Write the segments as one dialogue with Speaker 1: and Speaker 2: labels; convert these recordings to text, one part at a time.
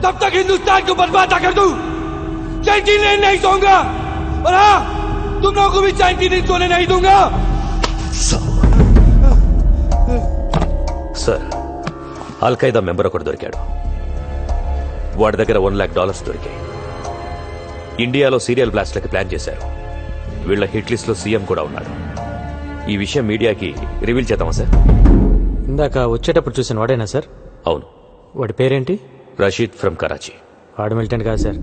Speaker 1: तब तक हिंदुस्तान को बर्बाद कर दूं। 99 नहीं सोऊंगा और हाँ तुम लोगों को भी 99 सोने नहीं दूंगा।
Speaker 2: సార్ అల్ఖైదా మెంబర్ ఒకటి దొరికాడు. వాడి దగ్గర $1 lakh దొరికాయి. ఇండియాలో సీరియల్ బ్లాస్ట్లకి ప్లాన్ చేశారు. వీళ్ళ హిట్ లిస్ట్ లో సీఎం కూడా ఉన్నాడు. ఈ విషయం మీడియాకి రివీల్ చేద్దామా సార్?
Speaker 3: ఇందాక వచ్చేటప్పుడు చూసిన వాడేనా సార్?
Speaker 2: అవును.
Speaker 3: వాడి పేరేంటి?
Speaker 2: రషీద్ ఫ్రమ్ కరాచీ.
Speaker 3: వాడు మిలిటెంట్ కాదు సార్.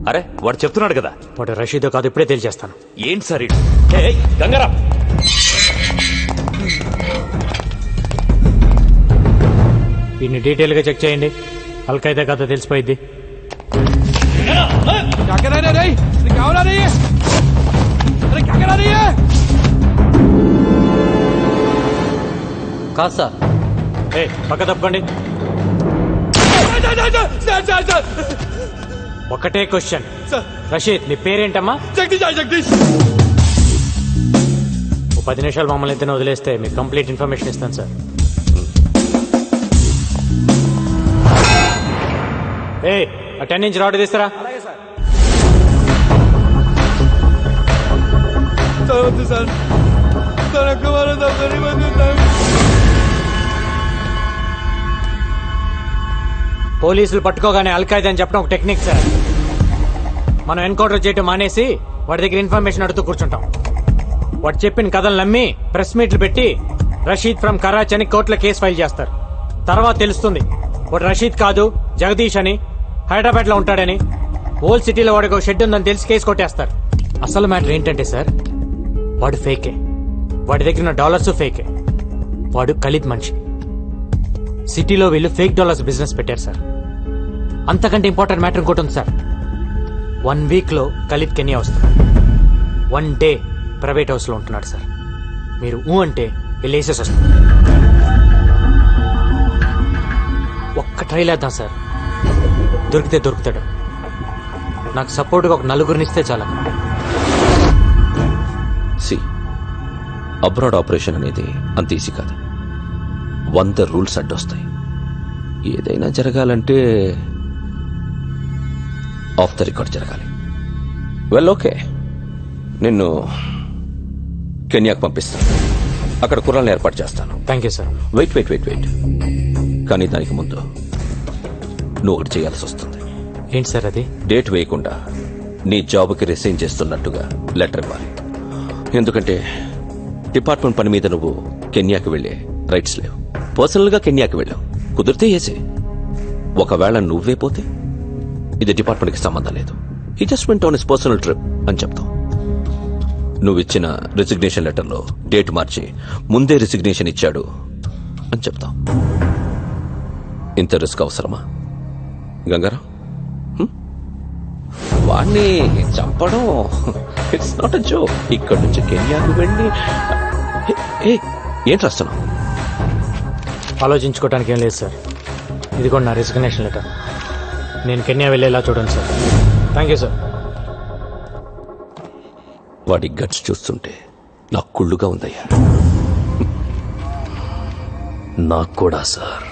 Speaker 2: అరే వాడు చెప్తున్నాడు కదా.
Speaker 3: వాడు రషీదో కాదు, ఇప్పుడే తేల్చేస్తాను.
Speaker 2: ఏంటి సార్ ఇది? గంగారా
Speaker 3: వీడిని డీటెయిల్ గా చెక్ చేయండి. అల్ఖైదా కథ తెలిసిపోయింది.
Speaker 1: क्या कर रहे रे? क्या हो रही है? अरे क्या करा रही है?
Speaker 3: కాదు సార్. పక్క తప్పకండి. ఒకటే క్వశ్చన్. రషీద్ నీ పేరేంటమ్మా?
Speaker 1: జగదీష్. జగదీష్
Speaker 3: 10 నిమిషాలు మమ్మల్ని ఇద్దరిని వదిలేస్తే మీకు కంప్లీట్ ఇన్ఫర్మేషన్ ఇస్తాను సార్. ఆ 10 ఇంచ్ రాడ్ తీస్తారా?
Speaker 1: సార్
Speaker 3: పోలీసులు పట్టుకోగానే అల్ఖైదా అని చెప్పడం ఒక టెక్నిక్ సార్. మనం ఎన్కౌంటర్ చేయటం మానేసి వాడి దగ్గర ఇన్ఫర్మేషన్ అడుగుతూ కూర్చుంటాం. వాడు చెప్పిన కథలు నమ్మి ప్రెస్ మీట్లు పెట్టి రషీద్ ఫ్రమ్ కరాచీ అని కోర్టులో కేసు ఫైల్ చేస్తారు. తర్వాత తెలుస్తుంది వాడు రషీద్ కాదు జగదీష్ అని, హైదరాబాద్ లో ఉంటాడని. ఓల్డ్ సిటీలో వాడికి ఒక షెడ్ ఉందని తెలిసి కేసు కొట్టేస్తారు. అసలు మ్యాటర్ ఏంటంటే సార్, వాడు ఫేకే. వాడి దగ్గర ఉన్న డాలర్స్ ఫేకే. వాడు ఖలీద్ మనిషి. సిటీలో వీళ్ళు ఫేక్ డాలర్స్ బిజినెస్ పెట్టారు సార్. అంతకంటే ఇంపార్టెంట్ మ్యాటర్ ఇంకోటి ఉంది సార్. 1 వీక్ లో ఖలీద్ కెన్యా వస్తున్నాడు. 1 డే ప్రైవేట్ హౌస్ లో ఉంటున్నాడు సార్. మీరు అంటే వెళ్ళేసేసి వస్తుంది. ఒక్క ట్రైల్ వేద్దాం సార్. దొరికితే దొరుకుతాడు. నాకు సపోర్ట్గా ఒక 4 ఇస్తే చాలా.
Speaker 2: అబ్రాడ్ ఆపరేషన్ అనేది అంత ఈజీ కాదు. 100 రూల్స్ అడ్డొస్తాయి. ఏదైనా జరగాలంటే ఆఫ్ ద రికార్డ్ జరగాలి. వెల్ ఓకే, నిన్ను కెన్యాకు పంపిస్తాను. అక్కడ కుర్రాలను ఏర్పాటు చేస్తాను.
Speaker 3: Thank you sir.
Speaker 2: వెయిట్ కానీ దానికి ముందు నువ్వు ఒకటి చేయాల్సి వస్తుంది.
Speaker 3: ఏంటి సార్ అది?
Speaker 2: డేట్ వేయకుండా నీ జాబ్కి రిసైన్ చేస్తున్నట్టుగా లెటర్ ఇవ్వాలి. ఎందుకంటే డిపార్ట్మెంట్ పని మీద నువ్వు కెన్యాకి వెళ్లే రైట్స్ లేవు. పర్సనల్ గా కెన్యాకి వెళ్ళావు, కుదిరితే ఏసే. ఒకవేళ నువ్వే పోతే ఇది డిపార్ట్మెంట్ కి సంబంధం లేదు. He just went on his personal trip అని చెప్తాం. నువ్వు ఇచ్చిన రిజిగ్నేషన్ లెటర్లో డేట్ మార్చి ముందే రిజిగ్నేషన్ ఇచ్చాడు అని చెప్తాం. ఇంత రిస్క్ అవసరమా గంగారాం? వాణ్ణి చంపడం ఇట్స్ నాట్ అ జోక్. ఇక్కడి నుంచి కెన్యాకు వెళ్ళి ఏంటి రాస్తున్నావు?
Speaker 3: ఆలోచించుకోవడానికి ఏం లేదు సార్. ఇది కూడా నా రిజిగ్నేషన్ లెటర్. నేను కెన్యా వెళ్ళేలా చూడండి సార్. Thank you sir.
Speaker 2: వాడి గట్స్ చూస్తుంటే నాకు కుళ్ళుగా ఉందయ్యా. నాకు కూడా సార్.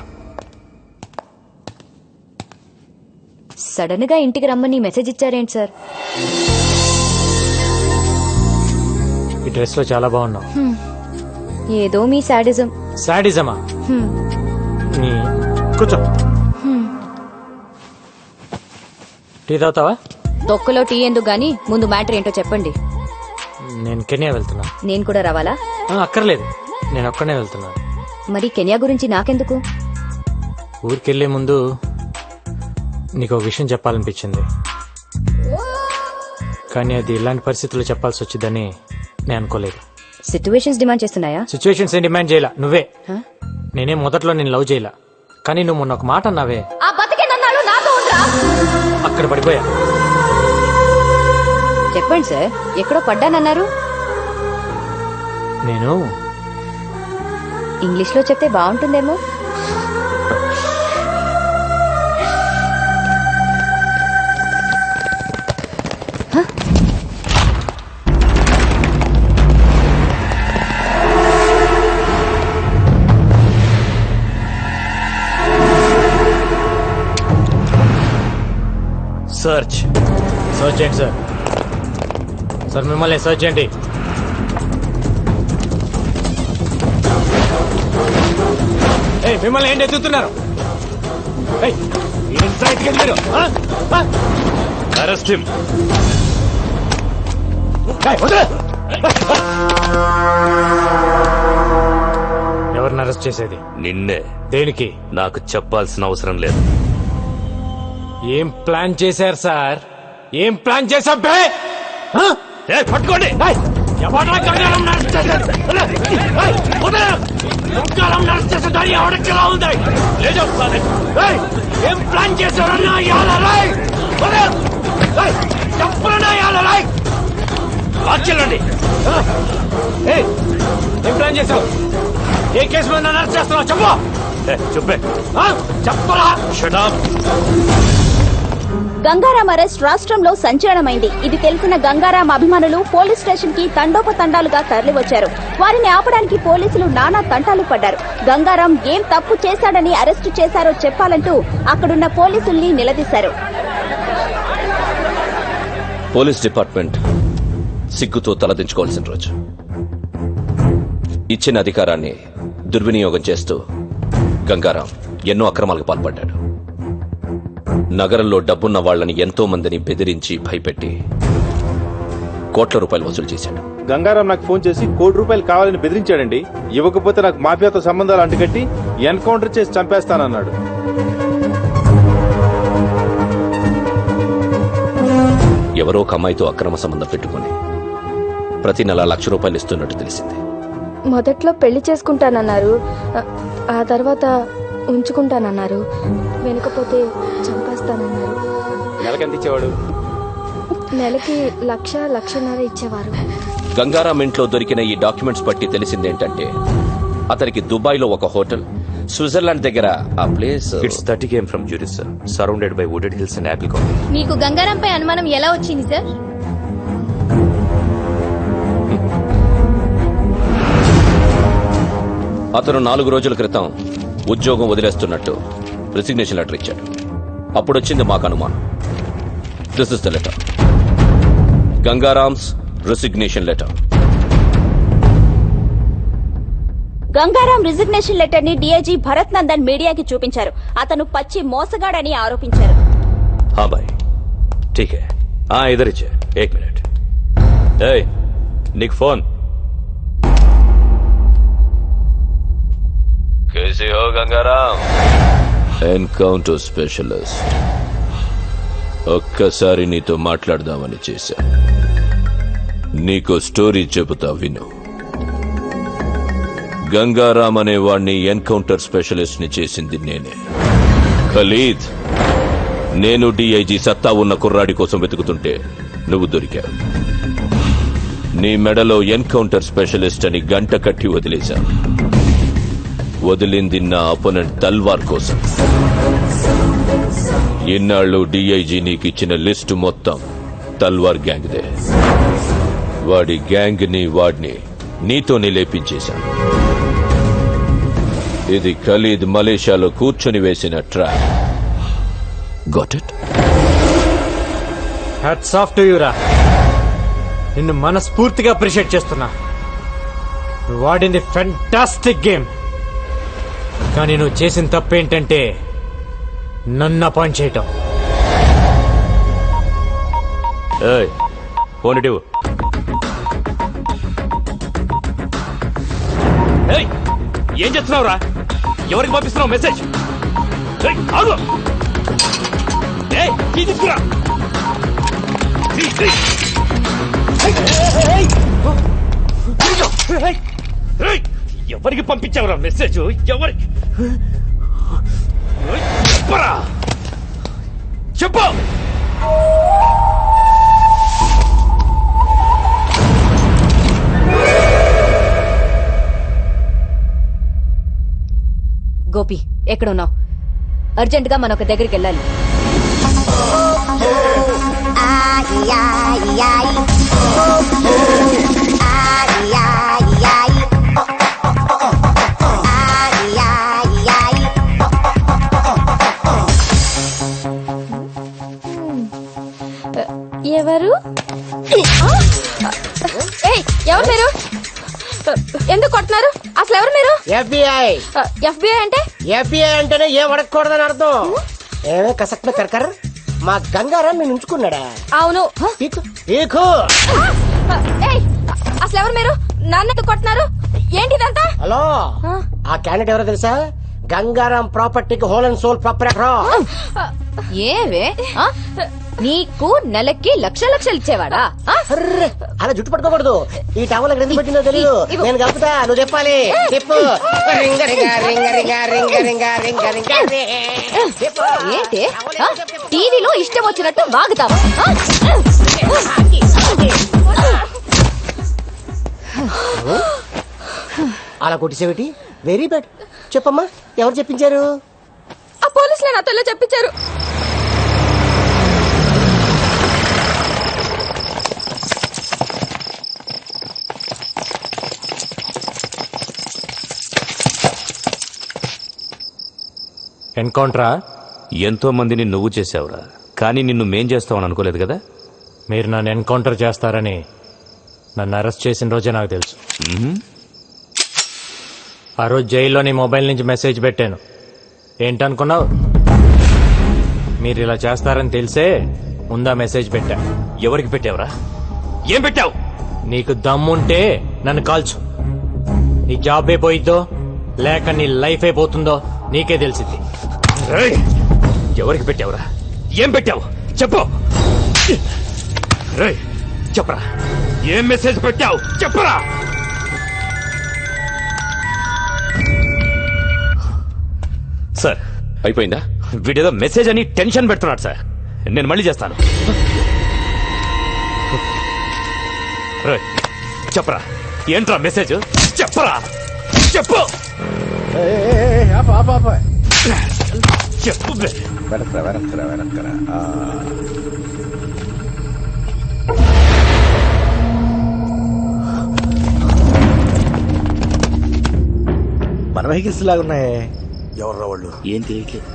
Speaker 4: సడన్ గా ఇంటికి రమ్మని మెసేజ్ ఇచ్చారేంటి సార్?
Speaker 3: ఈ డ్రెస్ లో చాలా బాగున్నావు.
Speaker 4: ఏదో మీ సాడిజం.
Speaker 3: సాడిజమా? కూర్చో. టీ తాగుతావా?
Speaker 4: తొక్కలో టీ ఎందుకు గానీ ముందు మ్యాటర్ ఏంటో చెప్పండి.
Speaker 3: నేను కెన్యా వెళ్తున్నా.
Speaker 4: నేను కూడా రావాలా?
Speaker 3: అక్కర్లేదు, నేను ఒక్కనే వెళ్తున్నాను.
Speaker 4: మరి కెన్యా గురించి నాకెందుకు?
Speaker 3: ఊరికెళ్లే ముందు నీకు ఒక విషయం చెప్పాలనిపించింది. కానీ అది ఇలాంటి పరిస్థితుల్లో చెప్పాల్సి వచ్చిందని నేను అనుకోలేదు.
Speaker 4: సిచ్యువేషన్స్ డిమాండ్ చేస్తున్నాయా?
Speaker 3: సిచ్యువేషన్స్ ఏం డిమాండ్ చేయలా. నువ్వే. నేనేం మొదట్లో నేను లవ్ చేయలా. కానీ నువ్వు మొన్న ఒక మాట అన్నావే, అక్కడ పడిపోయా.
Speaker 4: చెప్పండి సార్, ఎక్కడో పడ్డానన్నారు.
Speaker 3: నేను
Speaker 4: ఇంగ్లీష్ లో చెప్తే బాగుంటుందేమో.
Speaker 5: సర్చ్
Speaker 3: చేయండి సార్. సార్ మిమ్మల్ని సర్చ్ చేయండి. మిమ్మల్ని ఏంటి ఎత్తుతున్నారు? మీరు
Speaker 5: అరెస్ట్ హిమ్.
Speaker 3: ఎవరిని అరెస్ట్ చేసేది?
Speaker 5: నిన్నే.
Speaker 3: దేనికి?
Speaker 5: నాకు చెప్పాల్సిన అవసరం లేదు.
Speaker 3: ఏం ప్లాన్ చేశారు సార్? ఏం ప్లాన్ చేశాం?
Speaker 5: పట్టుకోండి.
Speaker 3: ఏం ప్లాన్ చేశారన్నా?
Speaker 5: వాక్యండి.
Speaker 3: ఏం ప్లాన్ చేశావు? ఏ కేసు మీద నన్ను అరెస్ట్ చేస్తున్నావు? చెప్పు.
Speaker 5: చెప్పే.
Speaker 3: చెప్పరా?
Speaker 5: Shut up.
Speaker 6: గంగారాం అరెస్ట్ రాష్ట్రంలో సంచలనమైంది. ఇది తెలిసిన గంగారాం అభిమానులు పోలీస్ స్టేషన్ కి తండోపతండాలుగా తరలివచ్చారు. వారిని ఆపడానికి పోలీసులు నానా తంటాలు పడ్డారు. గంగారాం ఏం తప్పు చేశాడని అరెస్టు చేశారో చెప్పాలంటూ అక్కడున్న పోలీసుల్ని నిలదీశారు.
Speaker 2: పోలీస్ డిపార్ట్మెంట్ సిగ్గుతో తలదించుకోవాల్సిన రోజు. ఇచ్చిన అధికారాన్ని దుర్వినియోగం చేస్తూ గంగారాం ఎన్నో అక్రమాలకు పాల్పడ్డాడు. నగరంలో డబ్బున్న వాళ్లని ఎంతో మందిని బెదిరించి భయపెట్టి కోట్ల రూపాయలు వసూలు చేశాడు.
Speaker 7: గంగారాం నాకు ఫోన్ చేసి ₹1,00,00,000 కావాలని బెదిరించాడండి. ఇవ్వకపోతే నాకు మాఫియాతో సంబంధాలు అంటుకట్టి ఎన్కౌంటర్ చేసి చంపేస్తానన్నాడు.
Speaker 2: ఎవరో ఒక అమ్మాయితో అక్రమ సంబంధం పెట్టుకుని ప్రతి నెల ₹1,00,000 ఇస్తున్నట్టు తెలిసింది.
Speaker 8: మొదట్లో పెళ్లి చేసుకుంటానన్నారు, ఆ తర్వాత ఉంచుకుంటానన్నారు, వెనుకపోతే చంపేస్తానన్నారు.
Speaker 7: నెలకెంత ఇచ్చేవాడు?
Speaker 8: నెలకి 1,00,000-1,50,000 ఇచ్చేవారు.
Speaker 2: గంగారాం ఇంట్లో దొరికిన ఈ డాక్యుమెంట్స్ బట్టి తెలిసిందేంటంటే అతనికి దుబాయ్ లో ఒక హోటల్, స్విట్జర్లాండ్ దగ్గర ఆ place.
Speaker 5: It's 30 km from Zurich, sir. Surrounded by wooded hills and apple colony.
Speaker 6: మీకు గంగారాంపై అనుమానం ఎలా వచ్చింది సార్?
Speaker 2: అతను 4 రోజుల క్రితం ఉద్యోగం వదిలేస్తున్నట్టు రిసిగ్నేషన్ లెటర్ ఇచ్చాడు. అప్పుడొచ్చింది మాకు అనుమానం. This is the letter. Gangaram's resignation letter.
Speaker 6: Gangaram resignation letter ని డీఐజీ భరత్ నందన్ మీడియాకి చూపించారు. అతను పచ్చి మోసగాడని ఆరోపించారు.
Speaker 5: हाँ भाई ठीक है. हाँ इधर ही है. 1 मिनट. ए निक फोन.
Speaker 2: कैसे हो गंगाराम? Encounter specialist. ఒక్కసారి నీతో మాట్లాడదామని చేశా. నీకో స్టోరీ చెబుతా విను. గంగారాం అనే వాణ్ణి ఎన్కౌంటర్ స్పెషలిస్ట్ ని చేసింది నేనే. ఖలీద్, నేను డిఐజీ సత్తా ఉన్న కుర్రాడి కోసం వెతుకుతుంటే నువ్వు దొరికావు. నీ మెడలో ఎన్కౌంటర్ స్పెషలిస్ట్ అని గంట కట్టి వదిలేశా. వదిలింది నా అపోనెంట్ తల్వార్ కోసం. ఇన్నాళ్ళు డిఐజీ నీకిచ్చిన లిస్టు మొత్తం తల్వార్ గ్యాంగ్దే. వాడి గ్యాంగ్ ని వాడిని నీతోనే లేపించేశాను. ఇది ఖలీద్ మలేషియాలో కూర్చొని వేసిన trap. Got it?
Speaker 3: Hats off to you రా. నిన్ను మనస్ఫూర్తిగా అప్రిషియేట్ చేస్తున్నా. నువ్వు వాడింది ఫెంటాస్టిక్ గేమ్. కానీ నువ్వు చేసిన తప్పేంటంటే నన్ను అపాయింట్ చేయటం.
Speaker 5: ఫోన్ ఇటు. ఏం చేస్తున్నావురా? ఎవరికి పంపిస్తున్నావు మెసేజ్? తీసుకురా. ఎవరికి పంపించావురా మెసేజ్? ఎవరికి చెప్పరా? చెప్పు.
Speaker 4: గోపి, ఎక్కడున్నావు? అర్జెంట్ గా మనం ఒక దగ్గరికి వెళ్ళాలి.
Speaker 8: ఎందుకు కొట్టినారు? అసలు ఎవరు మీరు?
Speaker 9: FBI.
Speaker 8: FBI అంటే?
Speaker 9: FBI అంటేనే ఏం అడగకూడదని అర్థం. ఏమే కసక్న కరకర్ మా గంగారాం నేను ఉంచుకున్నాడా?
Speaker 8: అవును.
Speaker 9: పీకు పీకు.
Speaker 8: ఏయ్, అసలు ఎవరు మీరు? నన్ను ఎందుకు కొట్టినారు? ఏంటిదంతా?
Speaker 9: హలో, ఆ క్యాండిడేట్ ఎవరో తెలుసా? గంగారాం ప్రాపర్టీకి హోల్ అండ్ సోల్ ప్రాపర్టీ.
Speaker 4: ఏవే ఆ? నీకు నెలకి లక్షలు ఇచ్చేవాడా ఆ?
Speaker 9: అలా జుట్టు పట్టుకోకూడదు. ఈ టవల్ ఎక్కడ ఎందుకు పెట్టిందో తెలియదు. నేను కలుపుతా, నువ్వు చెప్పాలి. చెప్పు. రింగ రింగ రింగ రింగ రింగ రింగ రింగ రింగ చెప్పు.
Speaker 4: ఏంటి ఆ? టీవీలో ఇష్టం వచ్చినట్టు వాగుతావా ఆ?
Speaker 9: అలా కొట్టిసేవిటి? Very bad. చెప్పమ్మా, ఎవరు చెప్పించారు?
Speaker 8: ఆ పోలీసులే నాతో చెప్పించారు.
Speaker 3: ఎన్కౌంటరా?
Speaker 5: ఎంతో మందిని నువ్వు చేసావురా, కానీ నిన్ను మేం చేస్తావని అనుకోలేదు కదా.
Speaker 3: మీరు నన్ను ఎన్కౌంటర్ చేస్తారని నన్ను అరెస్ట్ చేసిన రోజే నాకు తెలుసు. ఆ రోజు జైల్లో నీ మొబైల్ నుంచి మెసేజ్ పెట్టాను. ఏంటనుకున్నావు? మీరు ఇలా చేస్తారని తెలిసే ముందా మెసేజ్ పెట్టా.
Speaker 5: ఎవరికి పెట్టావురా? ఏం పెట్టావు?
Speaker 3: నీకు దమ్ముంటే నన్ను కాల్చు. నీ జాబ్ అయిపోయిద్దో లేక నీ లైఫ్ అయిపోతుందో నీకే తెలిసింది.
Speaker 5: రేయ్, ఎవరికి పెట్టావురా? ఏం పెట్టావు చెప్పు. రేయ్, చెప్పరా, ఏం మెసేజ్ పెట్టావు చెప్పరా. సార్,
Speaker 2: అయిపోయిందా?
Speaker 5: వీడేదో మెసేజ్ అని టెన్షన్ పెడుతున్నాడు సార్. నేను మళ్ళీ చేస్తాను. రేయ్, చెప్పరా, ఏంట్రా మెసేజ్ చెప్పరా. చెప్పు చెప్పు బే.
Speaker 9: మన వెహికల్స్ లాగున్నాయి.
Speaker 1: ఎవర్రా వాళ్ళు?
Speaker 5: ఏం తెలియట్లేదు.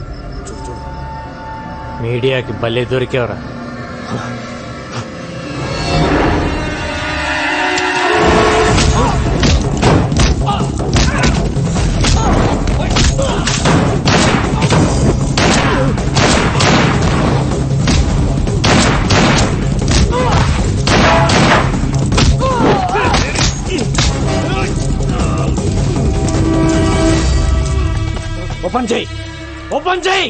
Speaker 3: మీడియాకి భలే దొరికేవరా. ఓపెన్ చేయి, ఓపెన్ చేయి.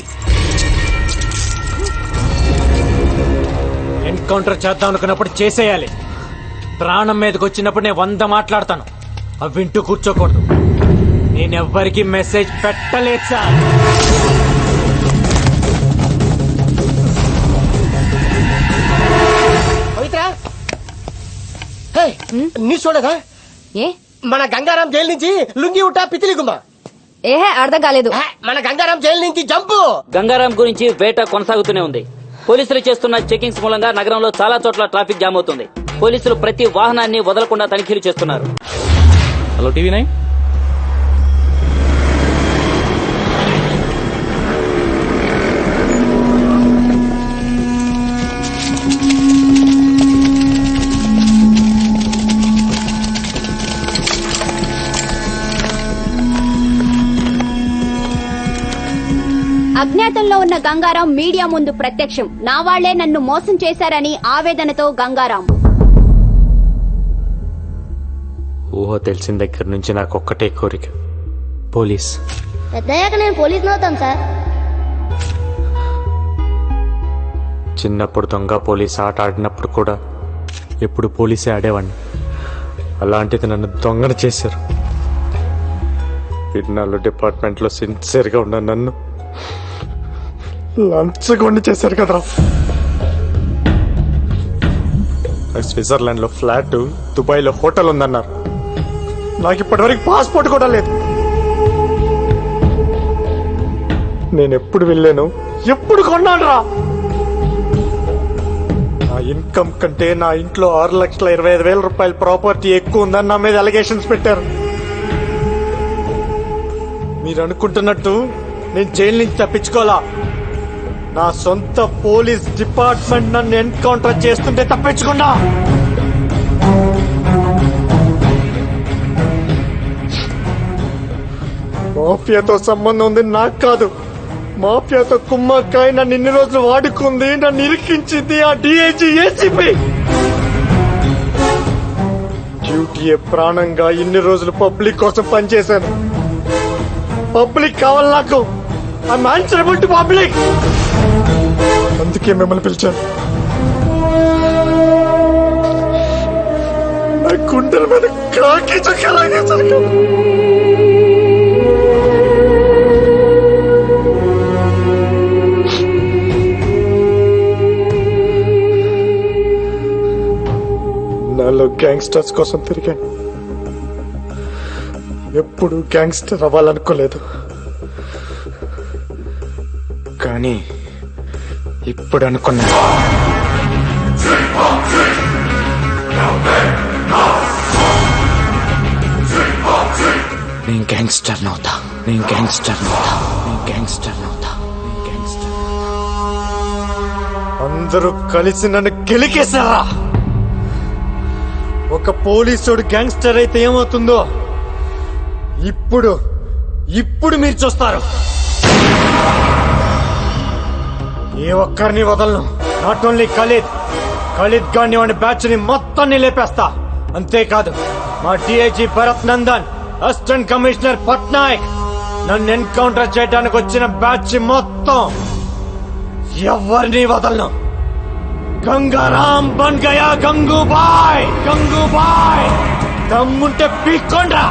Speaker 3: ఎన్కౌంటర్ చేద్దాం అనుకున్నప్పుడు చేసేయాలి. ప్రాణం మీదకి వచ్చినప్పుడు నేను 100 మాట్లాడతాను. అవి వింటూ కూర్చోకూడదు. నేనెవ్వరికి మెసేజ్ పెట్టలేదు సార్.
Speaker 9: పవిత్ర, హే, నీ చూడదా
Speaker 4: ఏ
Speaker 9: మన గంగారాం జైలు నుంచి లుంగి ఉట్టా పితిలి గుమ్మ.
Speaker 4: ఏహే అర్థం కాలేదు.
Speaker 9: మన గంగారాం జైలు నుంచి జంపు.
Speaker 10: గంగారాం గురించి వేట కొనసాగుతూనే ఉంది. పోలీసులు చేస్తున్న చెకింగ్స్ మూలంగా నగరంలో చాలా చోట్ల ట్రాఫిక్ జామ్ అవుతుంది. పోలీసులు ప్రతి వాహనాన్ని వదలకుండా తనిఖీలు చేస్తున్నారు.
Speaker 5: Hello TV9.
Speaker 6: అజ్ఞాతంలో ఉన్న గంగారాం మీడియా ముందు ప్రత్యక్షం. నా వాళ్లే నన్ను మోసం చేశారని ఆవేదనతో గంగారాం.
Speaker 3: ఊహ తెలిసిన దగ్గర నుంచి నాకు ఒక్కటే కోరిక, పోలీస్.
Speaker 8: పెద్దయ్యాక నేను పోలీస్ అవుతాను సార్.
Speaker 3: చిన్నప్పుడు దొంగ పోలీస్ ఆట ఆడినప్పుడు కూడా ఎప్పుడు పోలీసే ఆడేవాడిని. అలాంటిది నన్ను దొంగను చేశారు. ఇన్నాళ్ళు డిపార్ట్మెంట్లో సిన్సియర్గా ఉన్న నన్ను లంచగొండి చేశారు కదరా. స్విట్జర్లాండ్లో ఫ్లాట్, దుబాయ్లో హోటల్ ఉందన్నారు. నాకు ఇప్పటివరకు పాస్పోర్ట్ కూడా లేదు. నేను ఎప్పుడు వెళ్ళాను, ఎప్పుడు కొన్నాను రా. నా ఇన్కమ్ కంటే నా ఇంట్లో 6,25,000 రూపాయల ప్రాపర్టీ ఎక్కువ ఉందని నా మీద అలిగేషన్స్ పెట్టారు. మీరు అనుకుంటున్నట్టు నేను జైలు నుంచి తప్పించుకోవాలా. నా సొంత పోలీస్ డిపార్ట్మెంట్ నన్ను ఎన్కౌంటర్ చేస్తుంటే తప్పించుకున్నా. మాఫియాతో సంబంధం ఉంది నాకు కాదు. మాఫియాతో కుమ్మక్కాయ నన్ను ఇన్ని రోజులు వాడుకుంది, నన్ను ఇరికించింది ఆ డిఐజీ ఏసీపీ. డ్యూటీయే ప్రాణంగా ఇన్ని రోజులు పబ్లిక్ కోసం పనిచేశాను. పబ్లిక్ కావాలి నాకు. I'm answerable to public. అందుకే మిమ్మల్ని పిలిచాను. నా గుండెల మీద కాకి చక్కలాగే నాలో గ్యాంగ్స్టర్స్ కోసం తిరిగాను. ఎప్పుడు గ్యాంగ్స్టర్ అవ్వాలనుకోలేదు, కానీ ఇప్పుడు అనుకున్నా. నేను గ్యాంగ్స్టర్ నవుతా, నేను గ్యాంగ్స్టర్ నవుతా, నేను గ్యాంగ్స్టర్ నవుతా, నేను గ్యాంగ్స్టర్. అందరూ కలిసి నన్ను గెలికేశారా? ఒక పోలీసుడు గ్యాంగ్స్టర్ అయితే ఏమవుతుందో ఇప్పుడు ఇప్పుడు మీరు చూస్తారు. ఏ ఒక్కరిని వదలను. నాట్ ఓన్లీ ఖలీద్ గాని వాడి బ్యాచ్ ని మొత్తాన్ని లేపేస్తా. అంతేకాదు మా DIG Bharat Nandan, assistant commissioner Patnaik, నన్ను ఎన్కౌంటర్ చేయడానికి వచ్చిన బ్యాచ్ మొత్తం ఎవరిని వదలను. గంగారాం బన్ గయా గంగూబాయ్. దమ్ముంటే పీక్కోండ్రా.